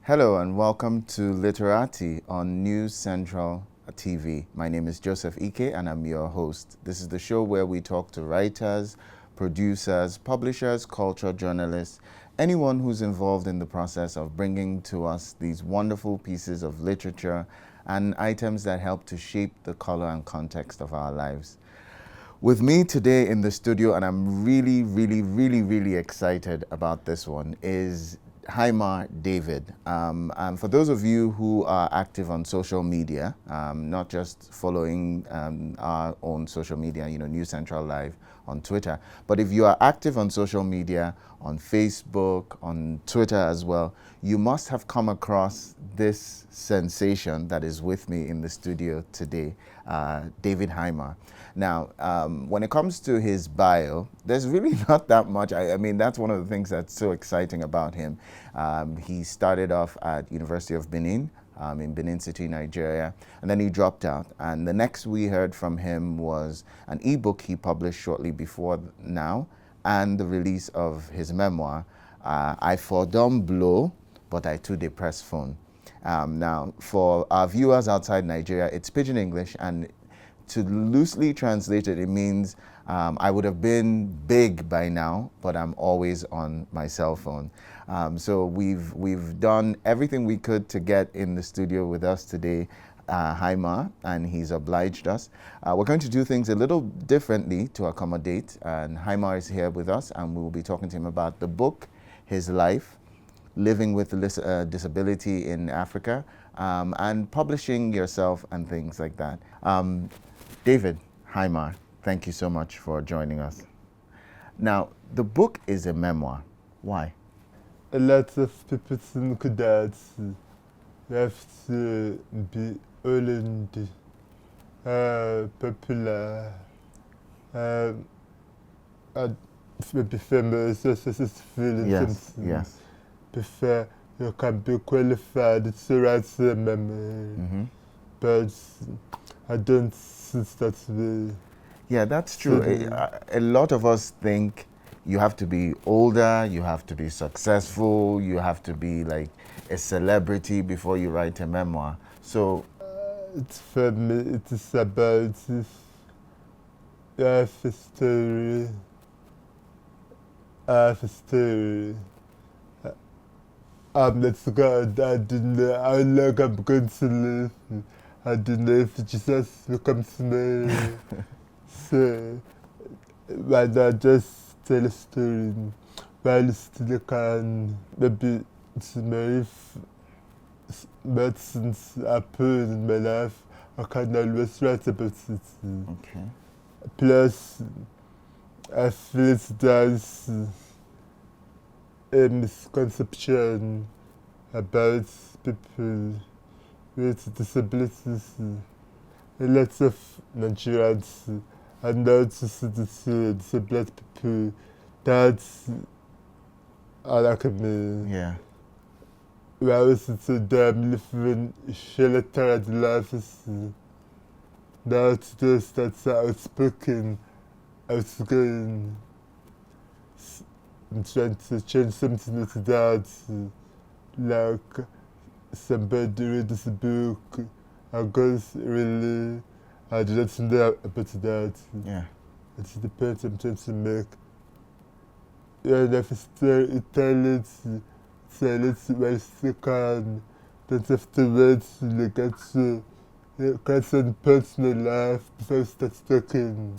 Hello and welcome to Literati on News Central TV. My name is Joseph Ike and I'm your host. This is the show where we talk to writers, producers, publishers, culture journalists, anyone who's involved in the process of bringing to us these wonderful pieces of literature and items that help to shape the color and context of our lives. With me today in the studio, and I'm really excited about this one, is Hymar David. And for those of you who are active on social media, not just following our own social media, News Central Live on Twitter, but if you are active on social media, on Facebook, on Twitter as well, you must have come across this sensation that is with me in the studio today, David Hymar. Now, when it comes to his bio, there's really not that much. I mean, that's one of the things that's so exciting about him. He started off at University of Benin, in Benin City, Nigeria, and then he dropped out. And the next we heard from him was an ebook he published shortly before now, and the release of his memoir, I For Dumb Blow, But I Too Depressed Phone. Now, for our viewers outside Nigeria, it's Pidgin English, and to loosely translate it, it means I would have been big by now, but I'm always on my cell phone. So we've done everything we could to get in the studio with us today, Heima, and he's obliged us. We're going to do things a little differently to accommodate, and Heima is here with us, and we will be talking to him about the book, his life, living with disability in Africa, and publishing yourself and things like that. David Hymar, thank you so much for joining us. Now, the book is a memoir. Why? A lot of people think that you have to be old, popular, maybe famous, or successful. Yes. Before you can be qualified to write a memoir. But I don't think that's the... Yeah, that's true. A lot of us think you have to be older, you have to be successful, you have to be like a celebrity before you write a memoir. So it's for me, it is about life story. Let's go. I don't know how long I'm going to live. I don't know if Jesus will come to me. So, why not just tell a story while still can? Maybe it's maybe if bad things happen in my life, I can always write about it. Okay. Plus, I feel there's a misconception about people with disabilities. A lot of Nigerians are not disabled people that are like me. Yeah. Whereas to them living sheltered lives, not those that are outspoken, outgoing. I'm trying to change something with that, like somebody read this book, I guess really, I didn't know about that. Yeah. It's the point I'm trying to make. Yeah, if it's still tell it while still can. Don't have to wait to get to some personal life before you start talking.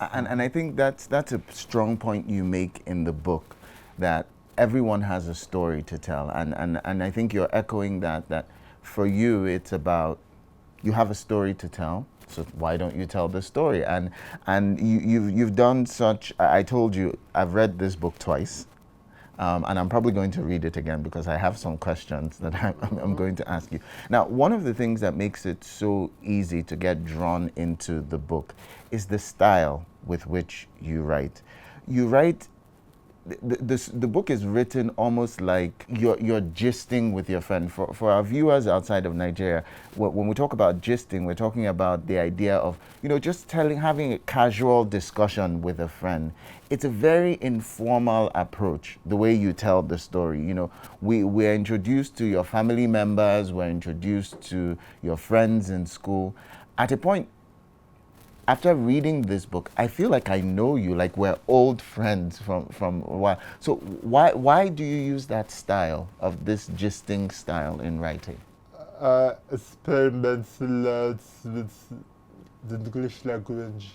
And I think that's a strong point you make in the book, that everyone has a story to tell, and I think you're echoing that for you it's about, you have a story to tell, so why don't you tell the story? And you've done such. I told you I've read this book twice, and I'm probably going to read it again because I have some questions that I'm going to ask you. Now, one of the things that makes it so easy to get drawn into the book is the style with which you write. You write the book is written almost like you're gisting with your friend. For our viewers outside of Nigeria, when we talk about gisting, we're talking about the idea of, just having a casual discussion with a friend. It's a very informal approach, the way you tell the story. We're introduced to your family members, we're introduced to your friends in school. At a point, after reading this book, I feel like I know you, like we're old friends from a while. So why do you use that style, of this gisting style in writing? I experiment a lot with the English language.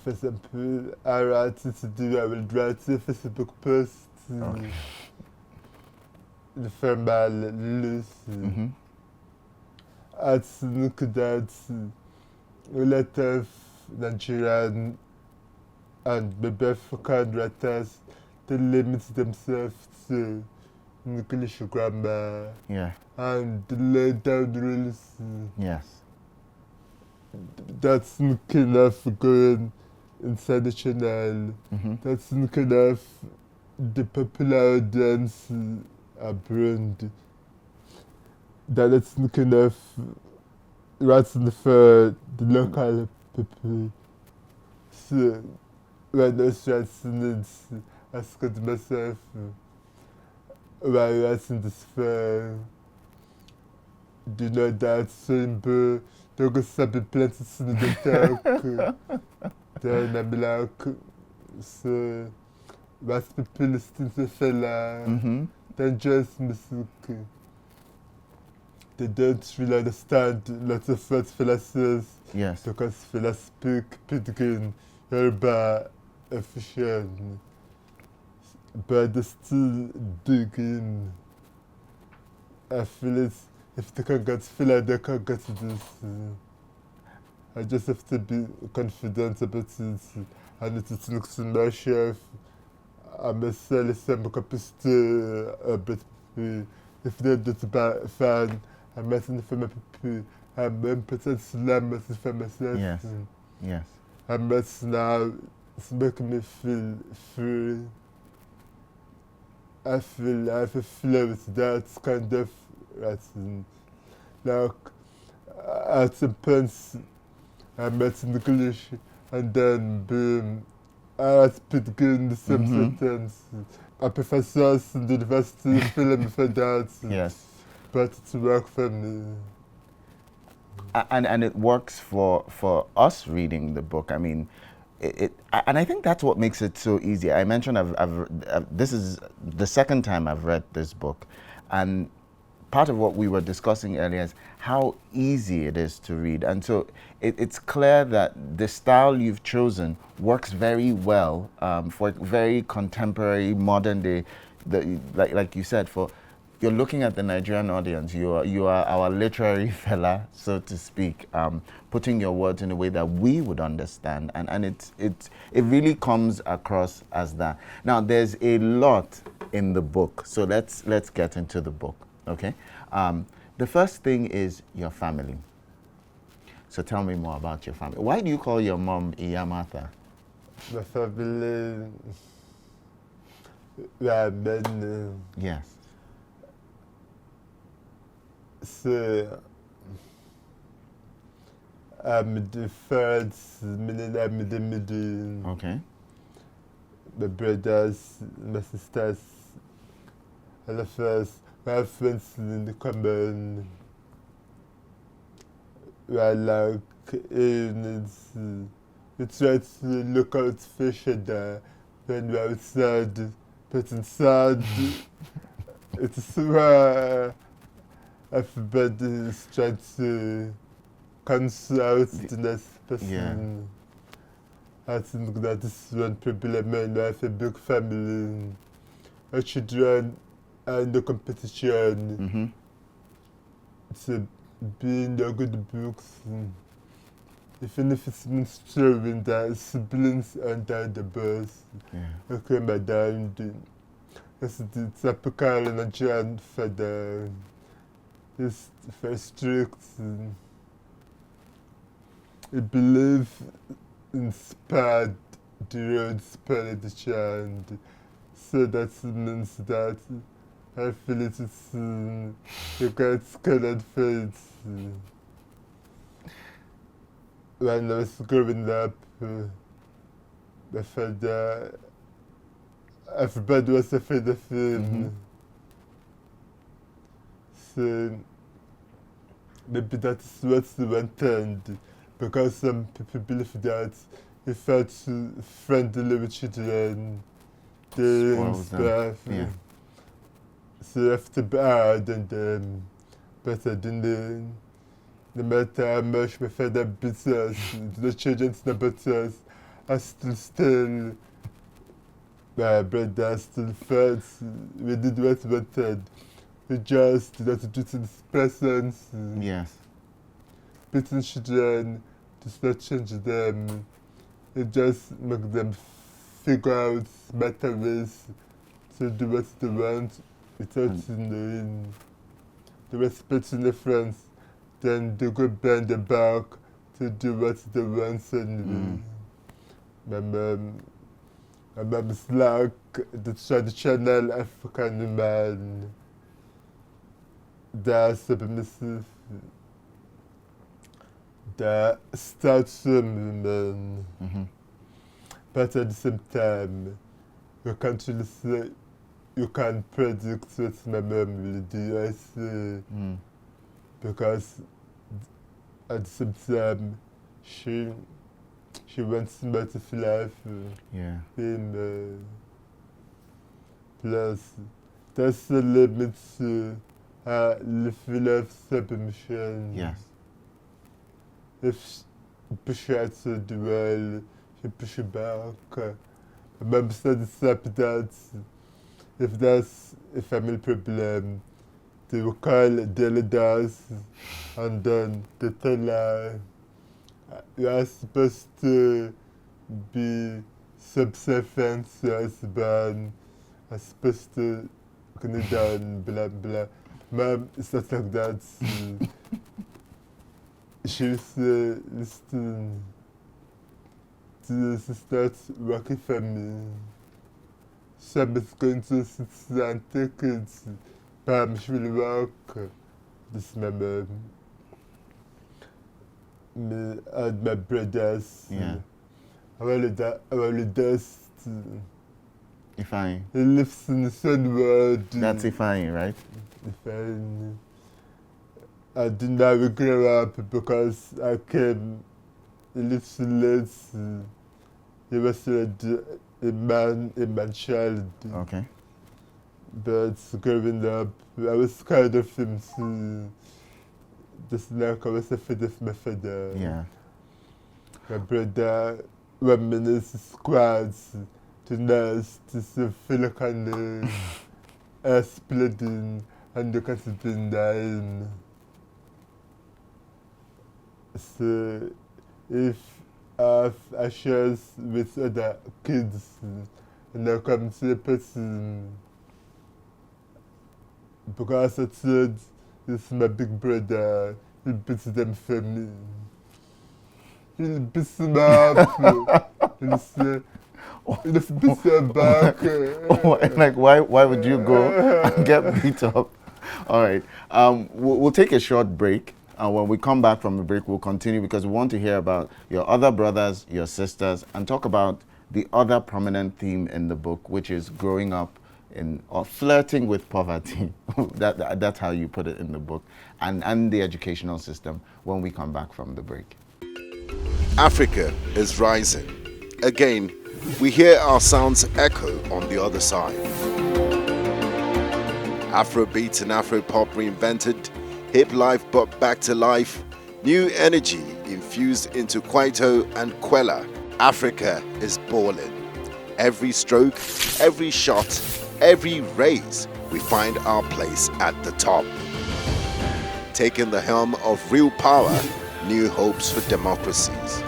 For example, I write I will write a Facebook post Okay. informal loose. Mm-hmm. I think that a lot of Nigerian and maybe African writers, they limit themselves to English grammar Yeah. and lay down rules. Yes. That's not enough going inside the channel. Mm-hmm. That's not enough the popular audience abroad. That's not enough writing for the local people. So when I was writing it, I asked myself, why writing this for? Do you know that simple? There will be plenty to the talk. Then I'm like, so what's people listening to fella? Mm-hmm. Then just music. They don't really understand lots of what fella says. Yes. Because fella speak Pidgin, Yoruba, efficient. But they still dig in. I feel it. If they can get filler, they can get this. I just have to be confident about it. I need to look to myself. I must sell some copies to a bit. If they don't buy fan, I mustn't for my people. I'm important slam for myself. Yes. Yes. I must now make me feel free. I have a flow with that kind of writing. Like, at some points, I met in English, and then boom, I speak in the same sentence. I professors in the university film for that. Yes. But it worked for me. And it works for us reading the book. I mean, and I think that's what makes it so easy. I mentioned this is the second time I've read this book, and part of what we were discussing earlier is how easy it is to read. And so it's clear that the style you've chosen works very well for very contemporary, modern day, like you said, you're looking at the Nigerian audience. You are our literary fella, so to speak, putting your words in a way that we would understand, and it really comes across as that. Now, there's a lot in the book, so let's get into the book. Okay. The first thing is your family. So tell me more about your family. Why do you call your mom Iyamata? My family, we are men. Yes. So, I'm the first, meaning I'm the middle. Okay. My brothers, my sisters, all of us, we have friends in the common. We are like aliens. We try to look out for each other when we're outside, but inside, it's where everybody is trying to cancel out the next person. Yeah. I think that is one problem when we have a big family. Our children are in the competition to be in the good books. Even if it's been showing that siblings under the bus. Yeah. Okay, madam, it's the typical Nigerian father. He's very strict. He believes inspired the roads pillaged, and so that means that I feel it is you get colored face. When I was growing up, I felt that everybody was afraid of him. So maybe that is what he wanted, because some people believe that he felt friendly with children, doing stuff. Yeah. So you have to be hard on them, but I didn't. No matter how much my father beats us, the children's not but us, I still, my brother still felt we did what we wanted. We just did not do it in his presence. Yes. Beating children does not change them. It just makes them figure out better ways to do what they want without knowing the respecting the friends. Then they go behind the back to do what they want anyway. My mom is like the traditional African man. They're submissive. They're stubborn women. But at the same time, you can't really say, you can't predict what my mom will do, I say. Because at the same time, she wants me to life. Yeah. Plus, there's a limit to live love submission. Yes. If she pushes to do well, she pushes back. My mom said that if there's a family problem, they will call the leaders and then they tell her, you are supposed to be subservient to your husband, you are supposed to kneel down, blah blah. Mom, it's not like that. She will say, listen, this is not working for me. Sam is going to sit and take it. Mom, she will work. This is my mom. Me and my brothers. Yeah. Our dust. Ifeanyi. He lives in the sun world. That's Ifeanyi, right? Ifeanyi. I did not grow up because I came a little late. He was already a man child. Okay. But growing up, I was scared of him too. Just like I was afraid of my father. Yeah. My brother, 1 minute squads to nurse to feel kind of splitting and the cat been dying. So if I share with other kids and I come to a person, because I said this is my big brother, he'll beat them for me. He'll beat them up. He'll say, he'll beat them back. Like, why would you go and get beat up? All right. We'll take a short break. And when we come back from the break, we'll continue because we want to hear about your other brothers, your sisters, and talk about the other prominent theme in the book, which is growing up or flirting with poverty. That's how you put it in the book, and the educational system when we come back from the break. Africa is rising. Again, we hear our sounds echo on the other side. Afrobeat and Afropop reinvented, hip life brought back to life, new energy infused into Kwaito and Kwela. Africa is balling. Every stroke, every shot, every raise, we find our place at the top. Taking the helm of real power, new hopes for democracies.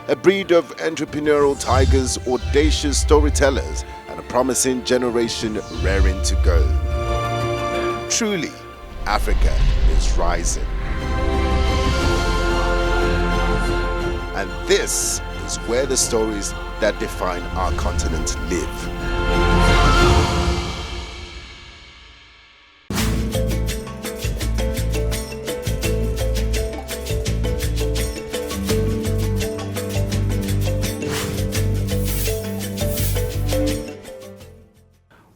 A breed of entrepreneurial tigers, audacious storytellers, and a promising generation raring to go. Truly, Africa is rising. And this is where the stories that define our continent live.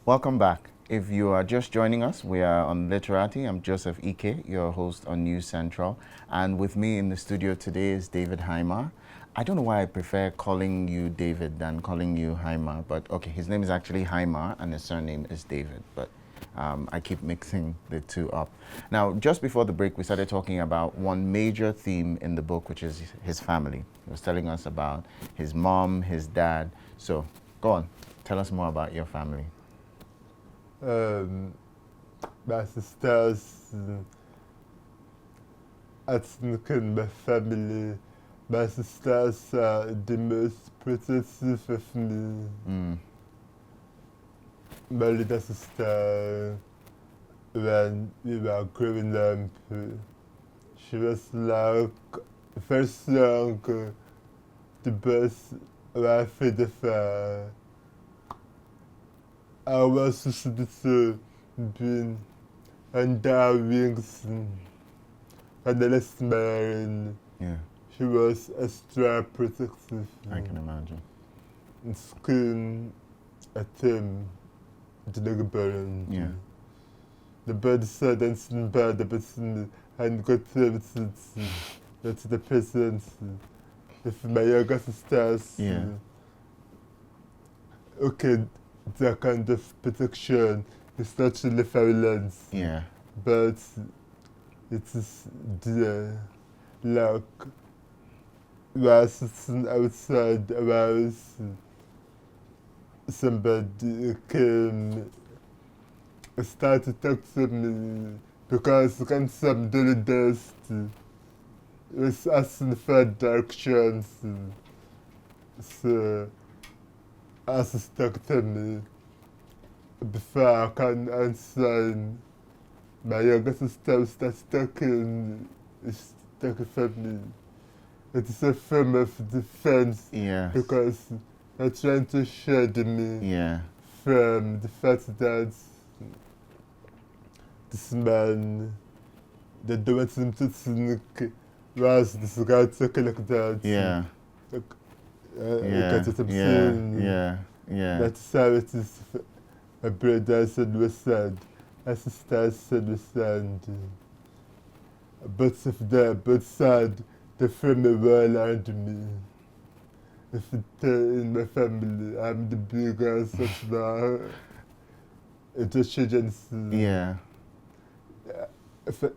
Welcome back. If you are just joining us, we are on Literati. I'm Joseph Ike, your host on News Central. And with me in the studio today is David Hymar. I don't know why I prefer calling you David than calling you Hymar, but okay, his name is actually Hymar and his surname is David, but I keep mixing the two up. Now, just before the break, we started talking about one major theme in the book, which is his family. He was telling us about his mom, his dad. So, go on, tell us more about your family. My sisters, my family, my sisters are the most protective of me. My little sister, when we were growing up, she was like very strong, the best wife of the family. I was supposed to be under wings and the last married. Yeah, She was extra protective. I can imagine. In school, at him, the little burn. Yeah. The bird said and seen bad the person and got services to the present with my younger sisters. Yeah. Okay. That kind of protection is not really violence, Yeah. but it is there. Like, while sitting outside the house, somebody came, started to talk to me because when somebody does, was asking for directions. So, as stuck to me before I can answer. My younger sister starts talking for me. It is a form of defense because they're trying to shield me from the fact that this man, they don't want him to think, was this guy talking like that? Yeah. That's how it is. My brother said we said, my sister said we said. Both of them, both sides, they frame me well around me. If it's in my family, I'm the biggest of the agency. Yeah.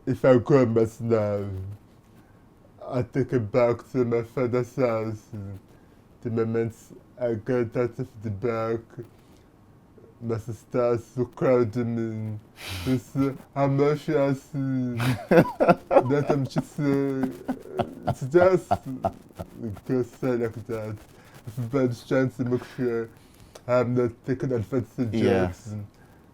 If I go back now, I take it back to my father's house. The moment I got out of the back, my sister so proud of me. She said, how much I see. That I'm just, it's just, because I like that. Everybody's trying to make sure I'm not taking advantage of.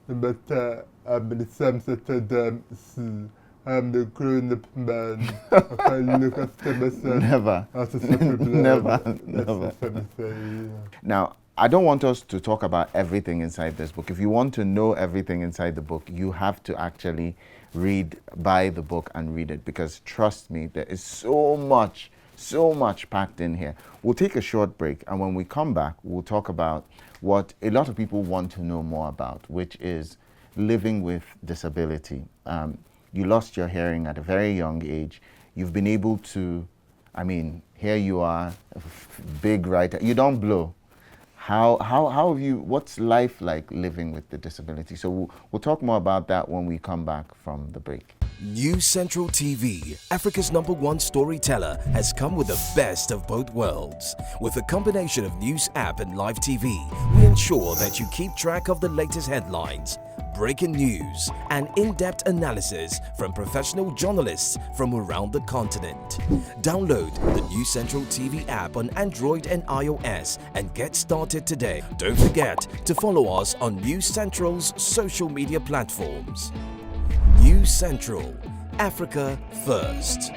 No matter how many times I tell them, see, I'm the grown-up man. I can look after myself. Never. Never. Now, I don't want us to talk about everything inside this book. If you want to know everything inside the book, you have to actually buy the book and read it, because trust me, there is so much packed in here. We'll take a short break, and when we come back, we'll talk about what a lot of people want to know more about, which is living with disability. You lost your hearing at a very young age. You've been able to, here you are, a big writer. You don't blow. How have you, what's life like living with the disability? So we'll talk more about that when we come back from the break. News Central TV, Africa's #1 storyteller, has come with the best of both worlds. With a combination of news app and live TV, we ensure that you keep track of the latest headlines, breaking news, and in-depth analysis from professional journalists from around the continent. Download the News Central TV app on Android and iOS and get started today. Don't forget to follow us on News Central's social media platforms. News Central, Africa First.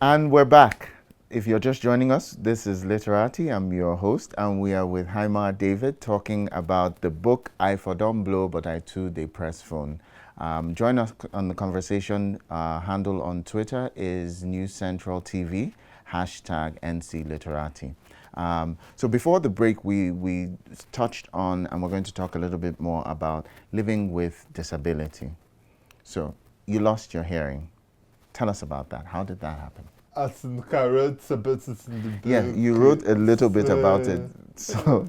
And we're back. If you're just joining us, this is Literati. I'm your host, and we are with Hymar David talking about the book I for Don't Blow, but I Too They Press Phone. Join us on the conversation. Handle on Twitter is News Central TV, hashtag NC Literati. So before the break, we touched on, and we're going to talk a little bit more about living with disability. So you lost your hearing. Tell us about that. How did that happen? As in carrots, about it in the book. Yeah, you wrote a little bit about it. So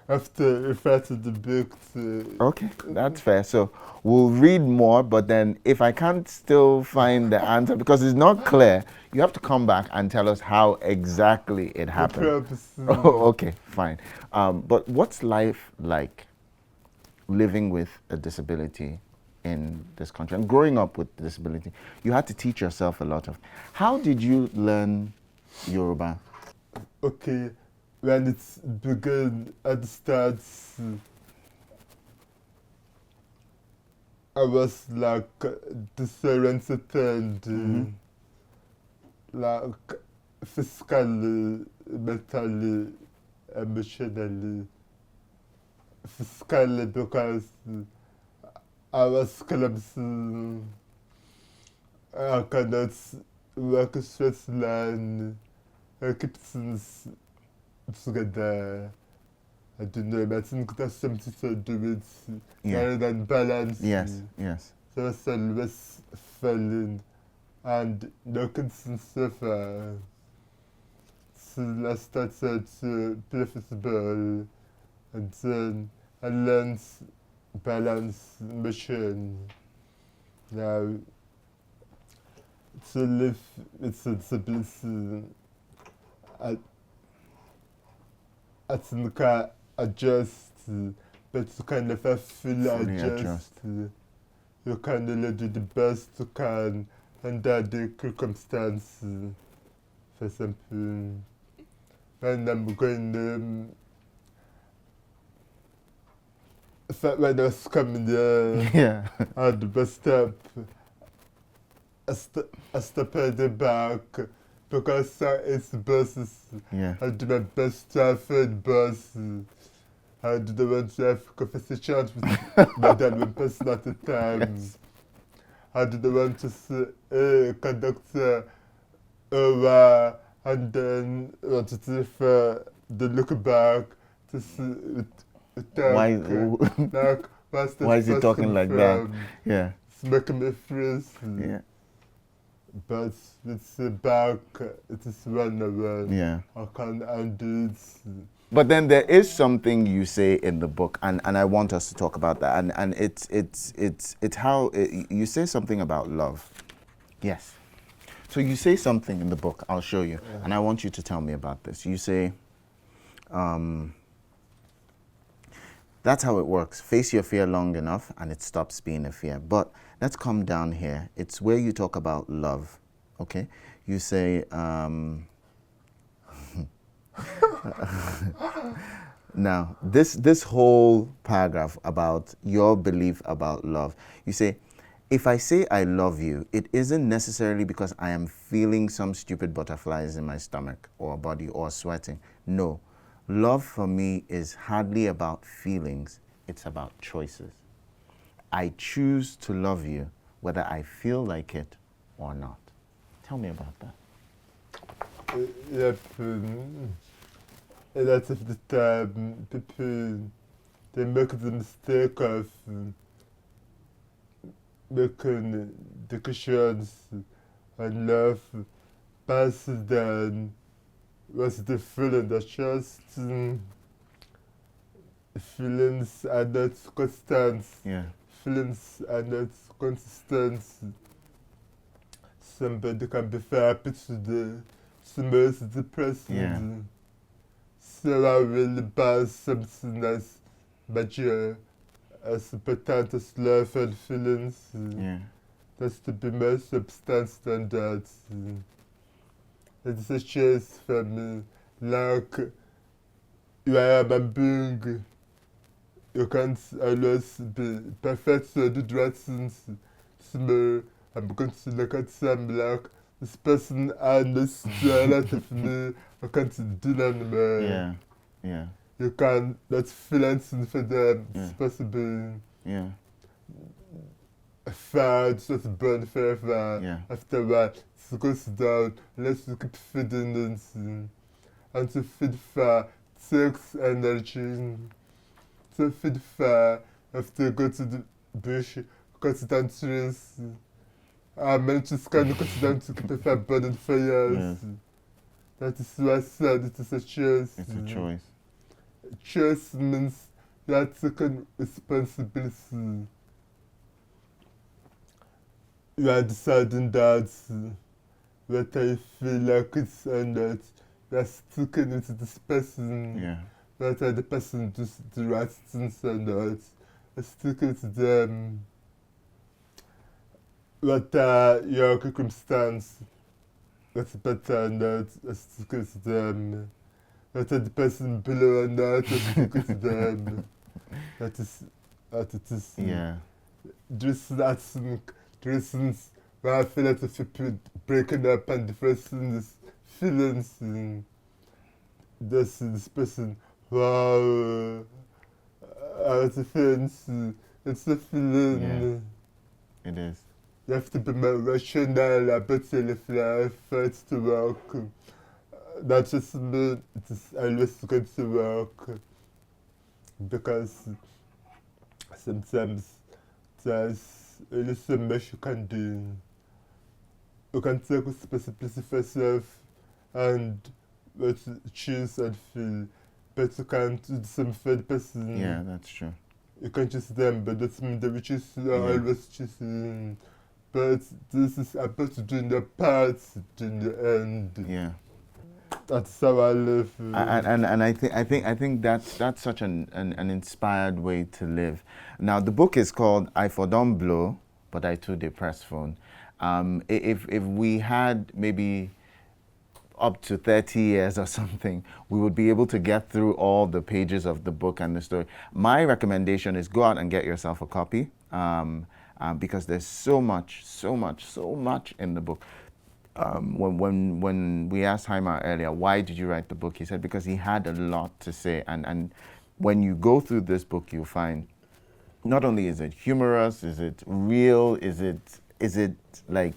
I have to refer to the book to... okay, that's fair. So we'll read more, but then if I can't still find the answer because it's not clear, you have to come back and tell us how exactly it happened. Oh, okay, fine. But what's life like living with a disability in this country and growing up with disability? You had to teach yourself a lot of. How did you learn Yoruba? Okay, when it's begun at the start, I was like disoriented and like physically, mentally, emotionally, physically because I was clumsy. I cannot work a straight line. I keep things together. I don't know, but I think that's something to do with rather than balance. Yes, yes. So I was always failing and looking stuff. So I started to play football and then I learned balance motion. Now, to live with a disability, I think I adjust, but you can never fully adjust. You can only do the best you can under the circumstances. For example, when I'm going when I was coming there at the bus stop, I stopped at the back because it's buses. I do my best to avoid bus. I didn't want to have conversations with Madame and person at the time. I didn't want to say, hey, conductor, and then wanted to refer the look back to see why is he talking like that? Yeah. It's making me freeze. Yeah. But it's back, it is one. Yeah. I can't undo it. But then there is something you say in the book, and I want us to talk about that. And it's how you say something about love. Yes. So you say something in the book. I'll show you, and I want you to tell me about this. You say, that's how it works. Face your fear long enough, and it stops being a fear. But let's come down here. It's where you talk about love. Okay. You say. Now, this whole paragraph about your belief about love, you say, if I say I love you, it isn't necessarily because I am feeling some stupid butterflies in my stomach or body or sweating. No, love for me is hardly about feelings, it's about choices. I choose to love you whether I feel like it or not. Tell me about that. Yep. A lot of the time, people, they make the mistake of making decisions on love passes than what's the feeling. That's just feelings are not constant. Feelings are not consistent. Somebody can be very happy today, somebody's depressed. So I will buy something that's mature, as important as love and feelings. That's to be more substance than that. It's a choice for me. Like, you are a being, you can't always be perfect to do the right things. So I'm going to look at them like, this person understood relatively I can't do them. Yeah. Yeah. You can, that's freelancing for them. Yeah. It's possible. Yeah. Fat, just burn forever. Yeah. After that, it goes down. Unless you keep feeding it. And to feed fat takes energy. To feed fat, you have to go to the bush, cut it down trees. Managers can cut it down to keep the fat burning for years. Yes. That is why I said it is a choice. It's a choice. Choice means you are taking responsibility. You are deciding that whether you feel like it's or not. You are sticking with this person. Yeah. Whether the person does the right things or not. You stick with them. Whether your circumstance gets better or not, you stick with them. Whether the person below or not, you stick with them. That is what it is. Yeah. Just that some reasons why I feel like if people breaking up and different feelings this person, wow, it's a feeling, it's a feeling. Yeah. It is. You have to be more rational about your life for it to work. Not just me, it is always going to work. Because sometimes there's only so much you can do. You can take responsibility for yourself and choose and feel, but you can't do the same for the person. Yeah, that's true. You can choose them, but that means that we choose always choosing. But this is about doing the part in the end. Yeah. That's how I live. And I think that's such an inspired way to live. Now the book is called I For Don't Blow, but I Too Dey Press Phone. If we had maybe up to 30 years or something, we would be able to get through all the pages of the book and the story. My recommendation is go out and get yourself a copy because there's so much in the book. When we asked Hymar earlier, why did you write the book? He said because he had a lot to say. And when you go through this book, you'll find not only is it humorous, is it real, is it like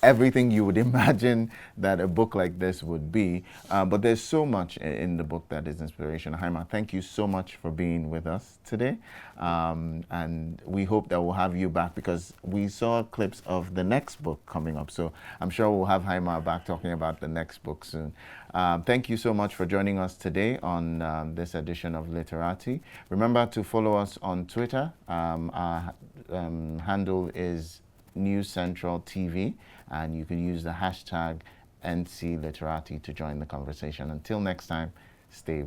everything you would imagine that a book like this would be. But there's so much in the book that is inspirational. Hymar, thank you so much for being with us today. And we hope that we'll have you back because we saw clips of the next book coming up. So I'm sure we'll have Hymar back talking about the next book soon. Thank you so much for joining us today on this edition of Literati. Remember to follow us on Twitter. Our handle is News Central TV, and you can use the hashtag NC Literati to join the conversation. Until next time, stay